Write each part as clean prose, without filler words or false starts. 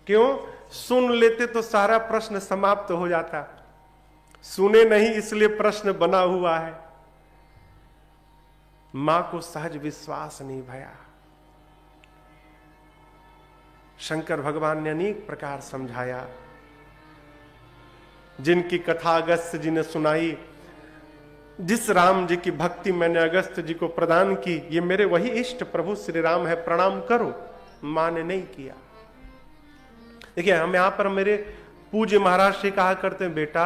क्यों? सुन लेते तो सारा प्रश्न समाप्त हो जाता, सुने नहीं इसलिए प्रश्न बना हुआ है। मां को सहज विश्वास नहीं भया। शंकर भगवान ने अनेक प्रकार समझाया। जिनकी कथा अगस्त्य जी ने सुनाई, जिस राम जी की भक्ति मैंने अगस्त्य जी को प्रदान की, ये मेरे वही इष्ट प्रभु श्री राम है, प्रणाम करो, मां ने नहीं किया। देखिए, हम यहां पर मेरे पूज्य महाराज से कहा करते हैं, बेटा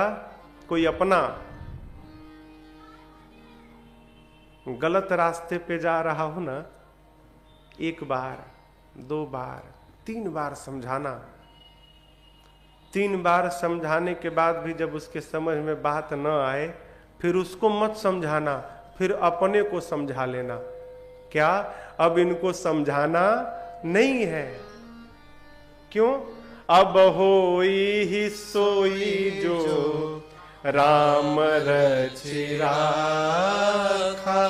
कोई अपना गलत रास्ते पे जा रहा हो ना, एक बार, दो बार, 3 बार समझाना। 3 बार समझाने के बाद भी जब उसके समझ में बात न आए, फिर उसको मत समझाना, फिर अपने को समझा लेना। क्या अब इनको समझाना नहीं है? क्यों? अब होई ही सोई जो राम रचि राखा,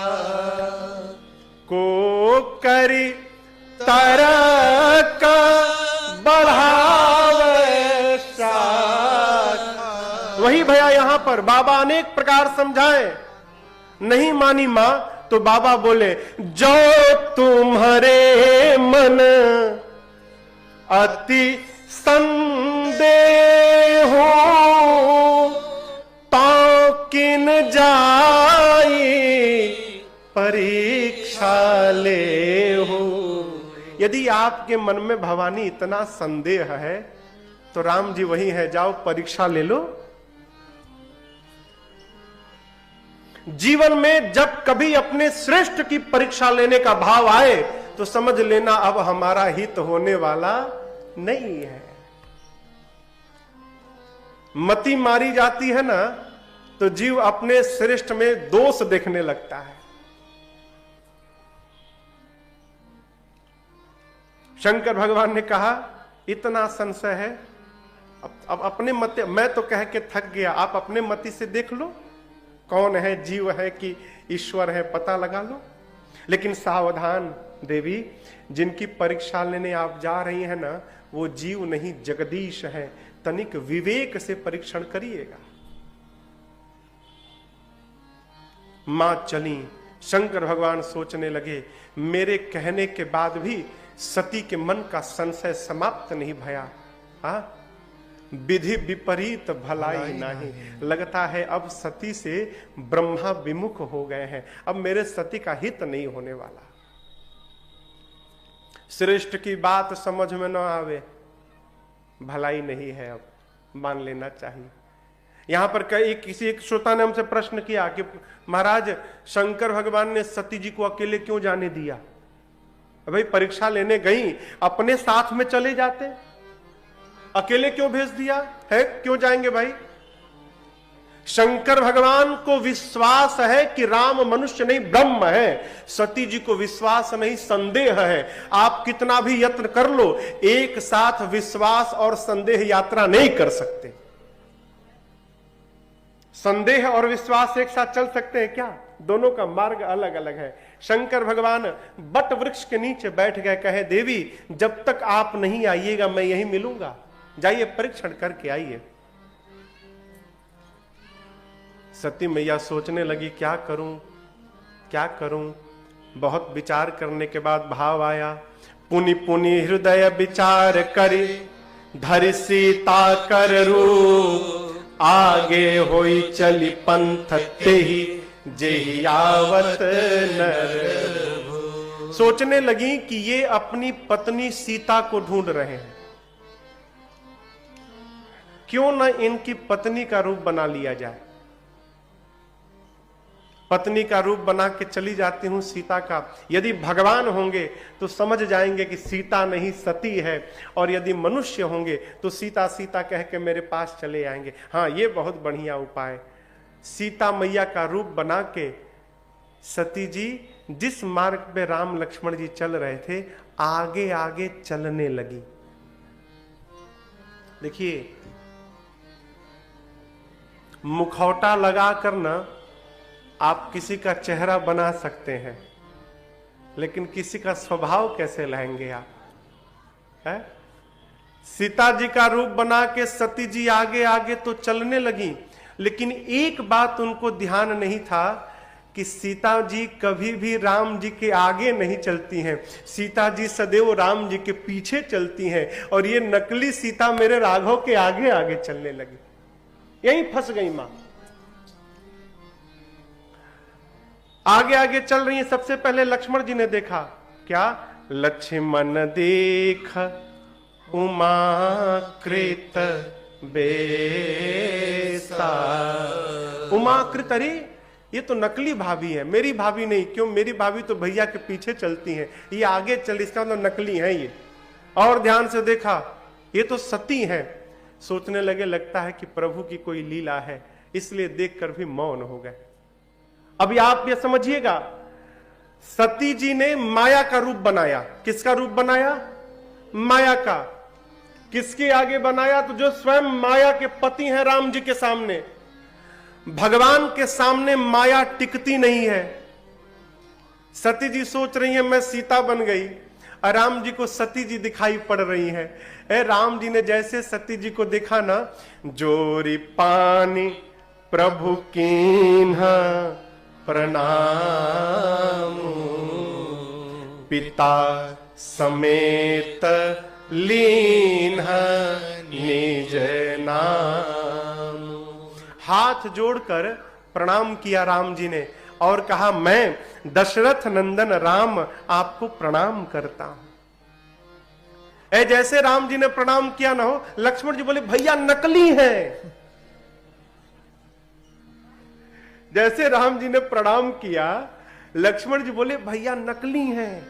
को करी तरक बढ़ावे शाखा। वही भैया यहां पर बाबा अनेक प्रकार समझाए, नहीं मानी मां तो बाबा बोले, जो तुम्हारे मन अति संदेह हो, तो किन जाई परीक्षा ले हो। यदि आपके मन में भवानी इतना संदेह है तो राम जी वही है, जाओ परीक्षा ले लो। जीवन में जब कभी अपने श्रेष्ठ की परीक्षा लेने का भाव आए तो समझ लेना अब हमारा हित होने वाला नहीं है। मति मारी जाती है ना तो जीव अपने श्रेष्ठ में दोष देखने लगता है। शंकर भगवान ने कहा, इतना संशय है, अब अपने मति, मैं तो कह के थक गया, आप अपने मति से देख लो, कौन है, जीव है कि ईश्वर है, पता लगा लो। लेकिन सावधान देवी, जिनकी परीक्षा लेने आप जा रही हैं ना, वो जीव नहीं जगदीश है, तनिक विवेक से परीक्षण करिएगा। मां चली, शंकर भगवान सोचने लगे, मेरे कहने के बाद भी सती के मन का संशय समाप्त नहीं भया। हाँ, विधि विपरीत भलाई नहीं, लगता है अब सती से ब्रह्मा विमुख हो गए हैं, अब मेरे सती का हित नहीं होने वाला। श्रेष्ठ की बात समझ में न आवे, भलाई नहीं है, अब मान लेना चाहिए। यहां पर किसी एक श्रोता ने हमसे प्रश्न किया कि महाराज, शंकर भगवान ने सती जी को अकेले क्यों जाने दिया? भाई परीक्षा लेने गई, अपने साथ में चले जाते, अकेले क्यों भेज दिया है? क्यों जाएंगे भाई? शंकर भगवान को विश्वास है कि राम मनुष्य नहीं ब्रह्म है, सती जी को विश्वास नहीं, संदेह है। आप कितना भी यत्न कर लो, एक साथ विश्वास और संदेह यात्रा नहीं कर सकते। संदेह और विश्वास एक साथ चल सकते हैं क्या? दोनों का मार्ग अलग अलग है। शंकर भगवान बट वृक्ष के नीचे बैठ गए, कहे देवी जब तक आप नहीं आइएगा मैं यहीं मिलूंगा, जाइए परीक्षण करके आइए। सती मैया सोचने लगी, क्या करूं क्या करूं। बहुत विचार करने के बाद भाव आया, पुनि पुनि हृदय विचार करी, धरि सीता कर रूप, आगे होई चली पंथ तेहि, जेहि आवत नर। सोचने लगी कि ये अपनी पत्नी सीता को ढूंढ रहे हैं, क्यों न इनकी पत्नी का रूप बना लिया जाए। पत्नी का रूप बना के चली जाती हूं सीता का। यदि भगवान होंगे तो समझ जाएंगे कि सीता नहीं सती है, और यदि मनुष्य होंगे तो सीता सीता कह के मेरे पास चले आएंगे। हाँ, ये बहुत बढ़िया उपाय। सीता मैया का रूप बना के सती जी जिस मार्ग पे राम लक्ष्मण जी चल रहे थे, आगे आगे चलने लगी। देखिए, मुखौटा लगाकर ना आप किसी का चेहरा बना सकते हैं, लेकिन किसी का स्वभाव कैसे लाएंगे आप? है? सीता जी का रूप बना के सती जी आगे आगे तो चलने लगी, लेकिन एक बात उनको ध्यान नहीं था कि सीता जी कभी भी राम जी के आगे नहीं चलती हैं, सीता जी सदैव राम जी के पीछे चलती हैं, और ये नकली सीता मेरे राघव के आगे आगे चलने लगी। यहीं फंस गई मां। आगे आगे चल रही है। सबसे पहले लक्ष्मण जी ने देखा, क्या? लक्ष्मण देख उमाकृत बेसा। उमाकृत, अरे ये तो नकली भाभी है, मेरी भाभी नहीं। क्यों? मेरी भाभी तो भैया के पीछे चलती है, ये आगे चल, इसका मतलब नकली है ये। और ध्यान से देखा, ये तो सती है। सोचने लगे लगता है कि प्रभु की कोई लीला है, इसलिए देखकर भी मौन हो गए। अभी आप ये समझिएगा, सती जी ने माया का रूप बनाया। किसका रूप बनाया? माया का। किसके आगे बनाया? तो जो स्वयं माया के पति हैं राम जी के सामने। भगवान के सामने माया टिकती नहीं है। सती जी सोच रही है मैं सीता बन गई, और राम जी को सती जी दिखाई पड़ रही है। राम जी ने जैसे सती जी को देखा ना, जोरी पानी प्रभु कीन्हा प्रणाम, पिता समेत लीन्हा निज नाम। हाथ जोड़कर प्रणाम किया राम जी ने और कहा, मैं दशरथ नंदन राम आपको प्रणाम करता हूं। जैसे राम जी ने प्रणाम किया ना हो, लक्ष्मण जी बोले भैया नकली है। जैसे राम जी ने प्रणाम किया, लक्ष्मण जी बोले भैया नकली हैं।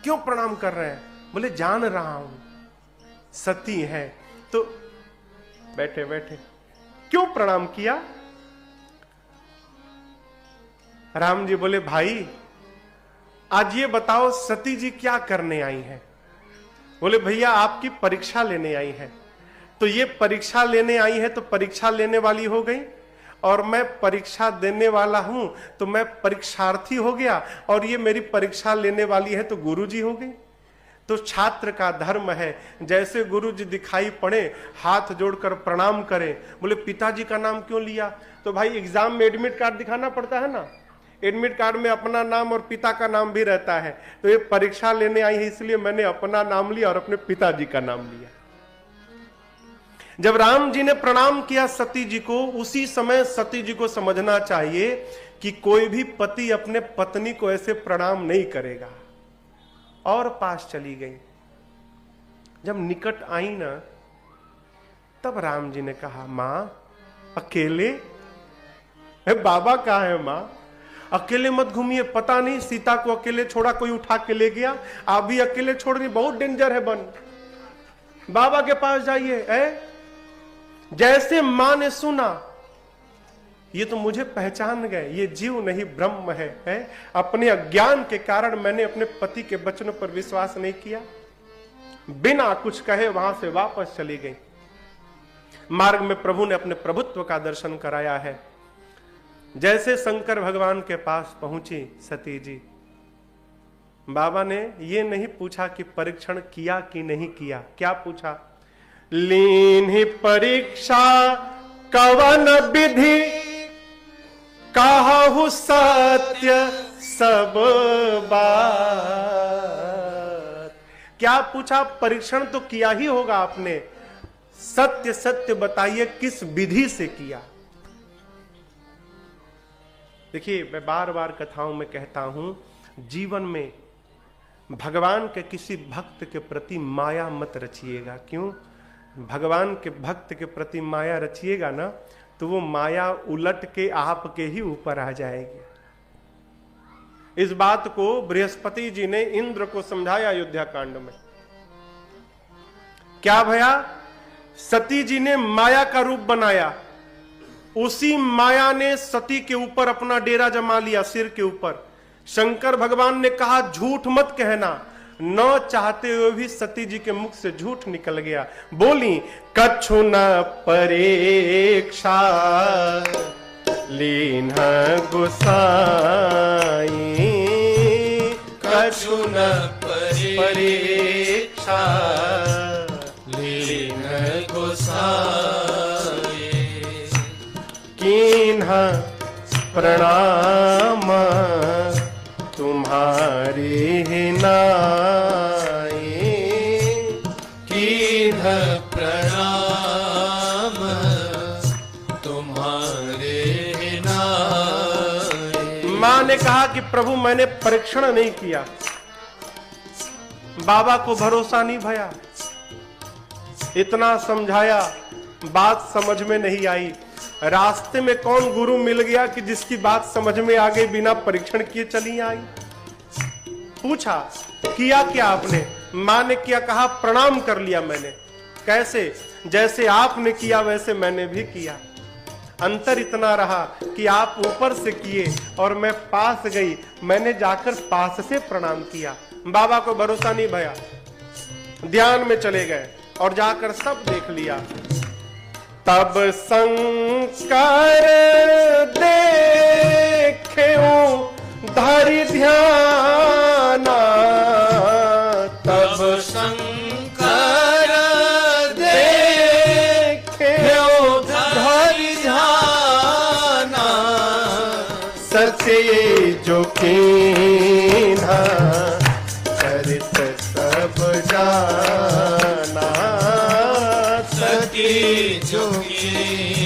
क्यों प्रणाम कर रहे हैं? बोले जान रहा हूं सती है। तो बैठे बैठे क्यों प्रणाम किया? राम जी बोले भाई आज ये बताओ सती जी क्या करने आई हैं? बोले भैया आपकी परीक्षा लेने आई है। तो ये परीक्षा लेने आई है तो परीक्षा लेने वाली हो गई, और मैं परीक्षा देने वाला हूं तो मैं परीक्षार्थी हो गया, और ये मेरी परीक्षा लेने वाली है तो गुरु जी हो गई। तो छात्र का धर्म है जैसे गुरु जी दिखाई पड़े हाथ जोड़कर प्रणाम करें। बोले पिताजी का नाम क्यों लिया? तो भाई एग्जाम में एडमिट कार्ड दिखाना पड़ता है ना, एडमिट कार्ड में अपना नाम और पिता का नाम भी रहता है। तो ये परीक्षा लेने आई है इसलिए मैंने अपना नाम लिया और अपने पिताजी का नाम लिया। जब राम जी ने प्रणाम किया सती जी को, उसी समय सती जी को समझना चाहिए कि कोई भी पति अपने पत्नी को ऐसे प्रणाम नहीं करेगा, और पास चली गई। जब निकट आई ना, तब राम जी ने कहा मां अकेले? बाबा कहाँ है मां? अकेले मत घूमिए, पता नहीं सीता को अकेले छोड़ा कोई उठा के ले गया, आप भी अकेले छोड़ रही, बहुत डेंजर है बन, बाबा के पास जाइए। जैसे मां ने सुना, ये तो मुझे पहचान गए, ये जीव नहीं ब्रह्म है। अपने अज्ञान के कारण मैंने अपने पति के वचनों पर विश्वास नहीं किया, बिना कुछ कहे वहां से वापस चली गई। मार्ग में प्रभु ने अपने प्रभुत्व का दर्शन कराया है। जैसे शंकर भगवान के पास पहुंची सती जी, बाबा ने ये नहीं पूछा कि परीक्षण किया कि नहीं किया, क्या पूछा? लीन्हि परीक्षा कवन विधि, कहु सत्य सब बात। क्या पूछा? परीक्षण तो किया ही होगा आपने, सत्य सत्य बताइए किस विधि से किया। देखिए मैं बार बार कथाओं में कहता हूं, जीवन में भगवान के किसी भक्त के प्रति माया मत रचिएगा। क्यों? भगवान के भक्त के प्रति माया रचिएगा ना, तो वो माया उलट के आपके ही ऊपर आ जाएगी। इस बात को बृहस्पति जी ने इंद्र को समझाया अयोध्या कांड में। क्या भया? सती जी ने माया का रूप बनाया, उसी माया ने सती के ऊपर अपना डेरा जमा लिया, सिर के ऊपर। शंकर भगवान ने कहा झूठ मत कहना, न चाहते हुए भी सती जी के मुख से झूठ निकल गया। बोली कछु न परीक्षा लीन गोसाई, कछु न परीक्षा लीन गोसाई। कीन्हा प्रणाम तुम्हारी ही नाई। कीन्ह प्रणाम तुम्हारे नाई। मां ने कहा कि प्रभु मैंने परीक्षण नहीं किया, बाबा को भरोसा नहीं भया, इतना समझाया बात समझ में नहीं आई। रास्ते में कौन गुरु मिल गया कि जिसकी बात समझ में आ गई, बिना परीक्षण किए चली आई। पूछा किया क्या आपने? मां ने किया, कहा प्रणाम कर लिया मैंने। कैसे? जैसे आपने किया वैसे मैंने भी किया। अंतर इतना रहा कि आप ऊपर से किए और मैं पास गई, मैंने जाकर पास से प्रणाम किया। बाबा को भरोसा नहीं भया, ध्यान में चले गए और जाकर सब देख लिया। तब शंकर देखे धरि ध्याना। तब शंकर देखे धरि ध्याना। सचे जो कीन्हा चरित सब जाना। सती जो कीन्हा